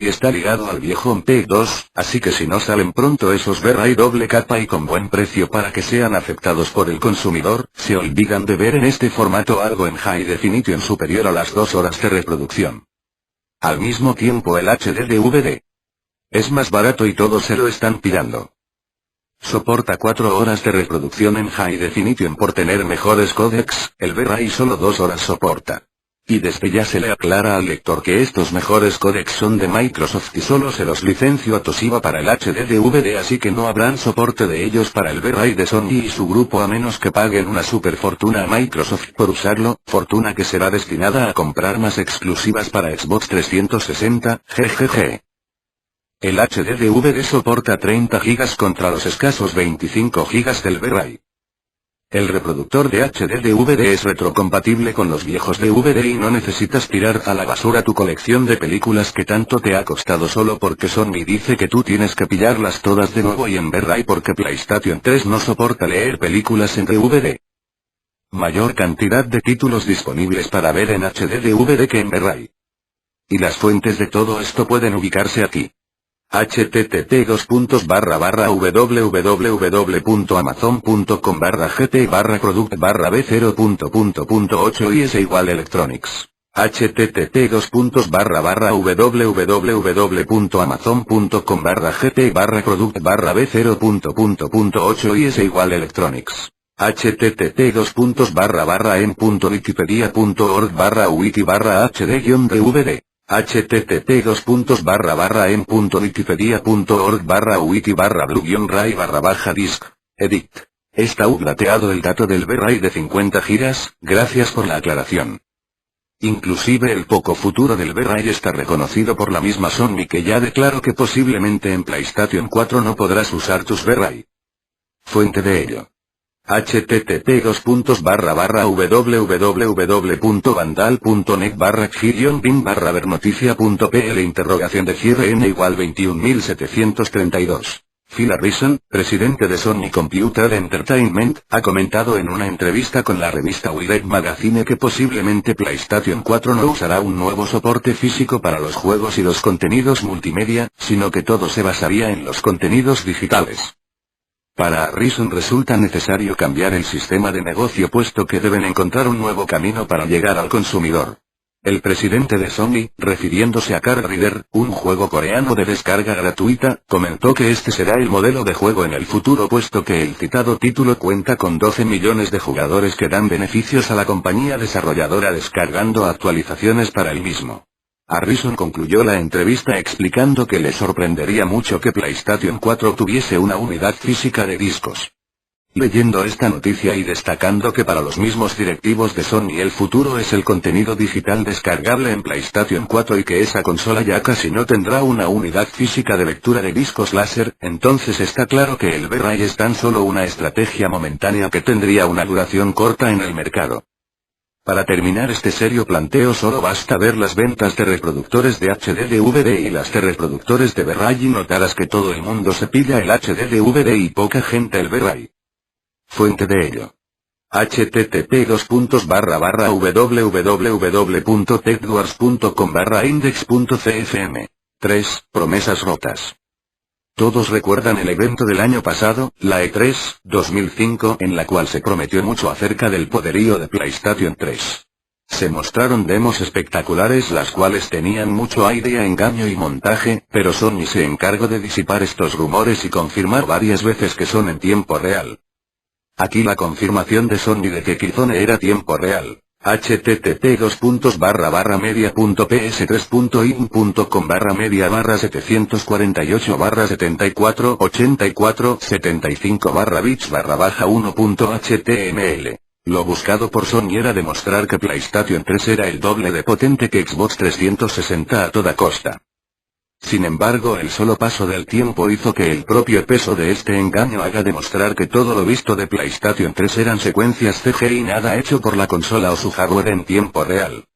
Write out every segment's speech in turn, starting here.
Y está ligado al viejo MP2, así que si no salen pronto esos Blu-ray doble capa y con buen precio para que sean aceptados por el consumidor, se olvidan de ver en este formato algo en High Definition superior a las 2 horas de reproducción. Al mismo tiempo el HD DVD es más barato y todos se lo están pirando. Soporta 4 horas de reproducción en High Definition por tener mejores códecs, el Blu-ray solo 2 horas soporta. Y desde ya se le aclara al lector que estos mejores códecs son de Microsoft y solo se los licenció a Toshiba para el HD DVD, así que no habrán soporte de ellos para el Blu-ray de Sony y su grupo a menos que paguen una super fortuna a Microsoft por usarlo, fortuna que será destinada a comprar más exclusivas para Xbox 360, jejeje. El HD DVD soporta 30 GB contra los escasos 25 GB del Blu-ray. El reproductor de HD DVD es retrocompatible con los viejos DVD y no necesitas tirar a la basura tu colección de películas que tanto te ha costado solo porque Sony dice que tú tienes que pillarlas todas de nuevo y en Blu-ray porque PlayStation 3 no soporta leer películas en DVD. Mayor cantidad de títulos disponibles para ver en HD DVD que en Blu-ray. Y las fuentes de todo esto pueden ubicarse aquí. http://www.amazon.com/gt/product/b0.8 y es igual electronics. http://www.amazon.com/gt/product/b0.8 y es igual electronics. http://en.wikipedia.org/wiki/hd-dvd http://en.wikipedia.org/wiki/blue-ray/disc. Edit. Está updateado el dato del Blu-ray de 50 GB, gracias por la aclaración. Inclusive el poco futuro del Blu-ray está reconocido por la misma Sony que ya declaró que posiblemente en PlayStation 4 no podrás usar tus Blu-ray. Fuente de ello. http://www.vandal.net/bin/vernoticia.pl n=21732. Phil Harrison, presidente de Sony Computer Entertainment, ha comentado en una entrevista con la revista Wired Magazine que posiblemente PlayStation 4 no usará un nuevo soporte físico para los juegos y los contenidos multimedia, sino que todo se basaría en los contenidos digitales. Para Harrison resulta necesario cambiar el sistema de negocio puesto que deben encontrar un nuevo camino para llegar al consumidor. El presidente de Sony, refiriéndose a Card Reader, un juego coreano de descarga gratuita, comentó que este será el modelo de juego en el futuro puesto que el citado título cuenta con 12 millones de jugadores que dan beneficios a la compañía desarrolladora descargando actualizaciones para el mismo. Harrison concluyó la entrevista explicando que le sorprendería mucho que PlayStation 4 tuviese una unidad física de discos. Leyendo esta noticia y destacando que para los mismos directivos de Sony el futuro es el contenido digital descargable en PlayStation 4 y que esa consola ya casi no tendrá una unidad física de lectura de discos láser, entonces está claro que el Blu-ray es tan solo una estrategia momentánea que tendría una duración corta en el mercado. Para terminar este serio planteo solo basta ver las ventas de reproductores de HD DVD y las de reproductores de Blu-ray y notarás que todo el mundo se pilla el HD DVD y poca gente el Blu-ray. Fuente de ello. http://www.techdwars.com/index.cfm. 3. Promesas rotas. Todos recuerdan el evento del año pasado, la E3, 2005, en la cual se prometió mucho acerca del poderío de PlayStation 3. Se mostraron demos espectaculares las cuales tenían mucho aire a engaño y montaje, pero Sony se encargó de disipar estos rumores y confirmar varias veces que son en tiempo real. Aquí la confirmación de Sony de que Killzone era tiempo real. http://media.ps3.in.com/media/74847475/bits/1.html. Lo buscado por Sony era demostrar que PlayStation 3 era el doble de potente que Xbox 360 a toda costa. Sin embargo, el solo paso del tiempo hizo que el propio peso de este engaño haga demostrar que todo lo visto de PlayStation 3 eran secuencias CGI y nada hecho por la consola o su hardware en tiempo real.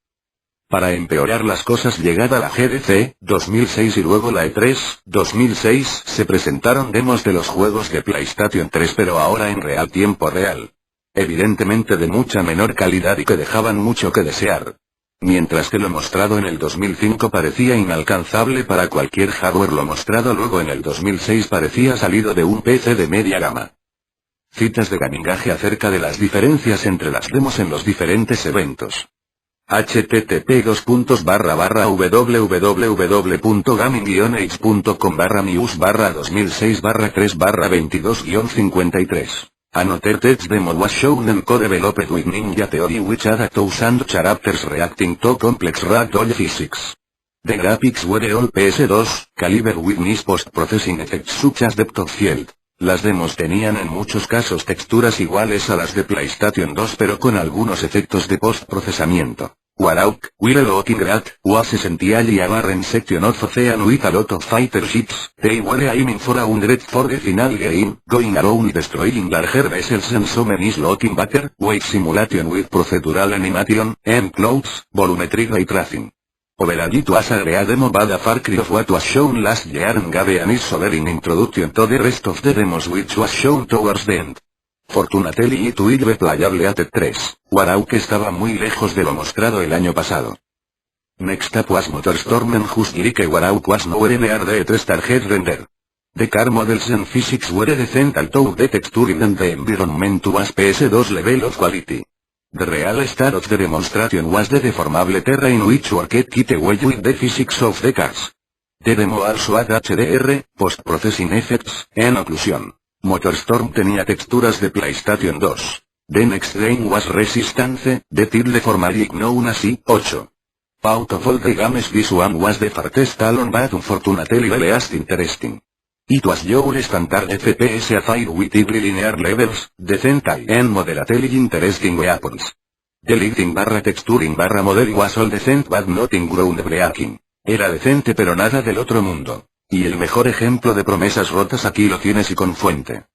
Para empeorar las cosas llegada la GDC, 2006 y luego la E3, 2006, se presentaron demos de los juegos de PlayStation 3 pero ahora en real tiempo real. Evidentemente de mucha menor calidad y que dejaban mucho que desear. Mientras que lo mostrado en el 2005 parecía inalcanzable para cualquier hardware, lo mostrado luego en el 2006 parecía salido de un PC de media gama. Citas de gamingaje acerca de las diferencias entre las demos en los diferentes eventos. http://www.gaming-age.com/news/2006/3/22-53. Annotated demo was shown and co-developed with Ninja Theory, which had 2,000 characters reacting to complex ragdoll physics. The graphics were all PS2, caliber with nice post-processing effects such as depth of field. Las demos tenían en muchos casos texturas iguales a las de PlayStation 2 pero con algunos efectos de post-procesamiento. Warhawk, while looking at, was essentially a barren section of ocean with a lot of fighter ships. They were aiming for a 100 for the final game, going around destroying larger vessels and so many looking better, wave simulation with procedural animation, clouds, volumetry ray tracing. Overall it was a great demo but a far cry of what was shown last year and gave a nice sovereign introduction to the rest of the demos which was shown towards the end. Fortunately it will be playable at 3. Warhawk estaba muy lejos de lo mostrado el año pasado. Next up was MotorStorm and just like Warhawk was nowhere near the 3 target render. The car models and physics were decent although the texturing and the environment was PS2 level of quality. The real star of the demonstration was the deformable terrain which worked quite well with the physics of the cars. The demo also had HDR, post-processing effects, and occlusion. MotorStorm tenía texturas de PlayStation 2. The next game was Resistance, the title formerly known as I-8. Out of all the games this one was the farthest along but unfortunately the least interesting. It was your standard FPS affair with every linear levels, decent and moderately interesting weapons. The lighting texturing model was all decent but nothing groundbreaking. Era decente pero nada del otro mundo. Y el mejor ejemplo de promesas rotas aquí lo tienes y con fuente.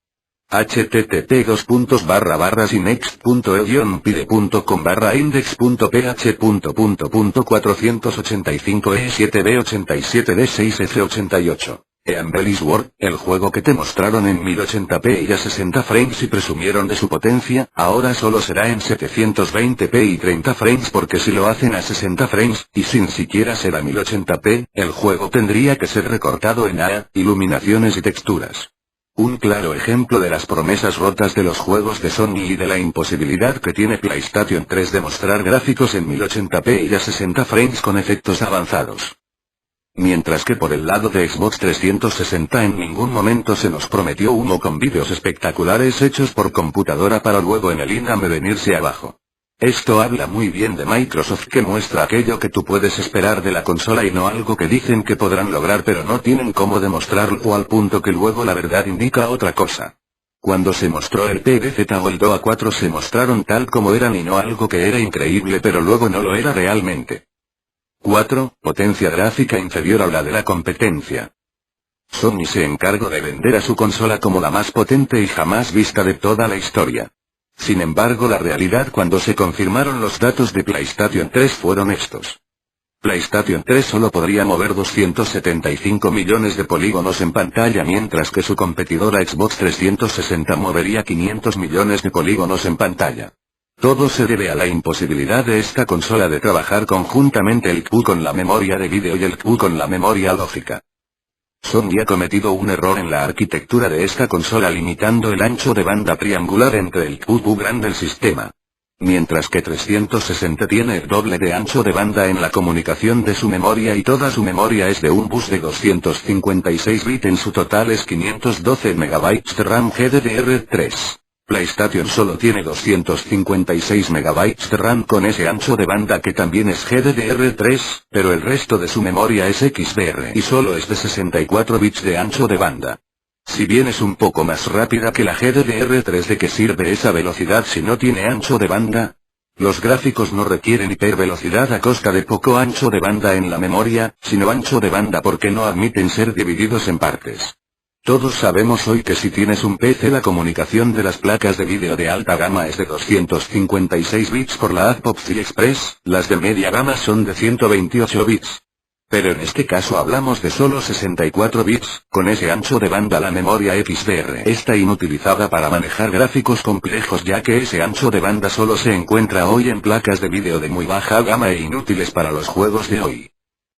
http://sinext.eon-pide.com/index.php/485e7b87d6f88. Embellish World, el juego que te mostraron en 1080p y a 60 frames y presumieron de su potencia, ahora solo será en 720p y 30 frames porque si lo hacen a 60 frames, y sin siquiera ser a 1080p, el juego tendría que ser recortado en iluminaciones y texturas. Un claro ejemplo de las promesas rotas de los juegos de Sony y de la imposibilidad que tiene PlayStation 3 de mostrar gráficos en 1080p y a 60 frames con efectos avanzados. Mientras que por el lado de Xbox 360 en ningún momento se nos prometió humo con vídeos espectaculares hechos por computadora para luego en el in-game venirse abajo. Esto habla muy bien de Microsoft que muestra aquello que tú puedes esperar de la consola y no algo que dicen que podrán lograr pero no tienen cómo demostrarlo al punto que luego la verdad indica otra cosa. Cuando se mostró el PGZ o el DOA 4 se mostraron tal como eran y no algo que era increíble pero luego no lo era realmente. 4. Potencia gráfica inferior a la de la competencia. Sony se encargó de vender a su consola como la más potente y jamás vista de toda la historia. Sin embargo la realidad cuando se confirmaron los datos de PlayStation 3 fueron estos. PlayStation 3 solo podría mover 275 millones de polígonos en pantalla mientras que su competidora Xbox 360 movería 500 millones de polígonos en pantalla. Todo se debe a la imposibilidad de esta consola de trabajar conjuntamente el CPU con la memoria de vídeo y el CPU con la memoria lógica. Sony ha cometido un error en la arquitectura de esta consola limitando el ancho de banda triangular entre el CPU grande del sistema. Mientras que 360 tiene el doble de ancho de banda en la comunicación de su memoria y toda su memoria es de un bus de 256 bits en su total es 512 MB de RAM GDDR3. PlayStation solo tiene 256 MB de RAM con ese ancho de banda que también es GDDR3, pero el resto de su memoria es XDR y solo es de 64 bits de ancho de banda. Si bien es un poco más rápida que la GDDR3, ¿de qué sirve esa velocidad si no tiene ancho de banda? Los gráficos no requieren hipervelocidad a costa de poco ancho de banda en la memoria, sino ancho de banda porque no admiten ser divididos en partes. Todos sabemos hoy que si tienes un PC la comunicación de las placas de vídeo de alta gama es de 256 bits por la app POPC Express, las de media gama son de 128 bits. Pero en este caso hablamos de solo 64 bits, con ese ancho de banda la memoria XDR está inutilizada para manejar gráficos complejos ya que ese ancho de banda solo se encuentra hoy en placas de vídeo de muy baja gama e inútiles para los juegos de hoy.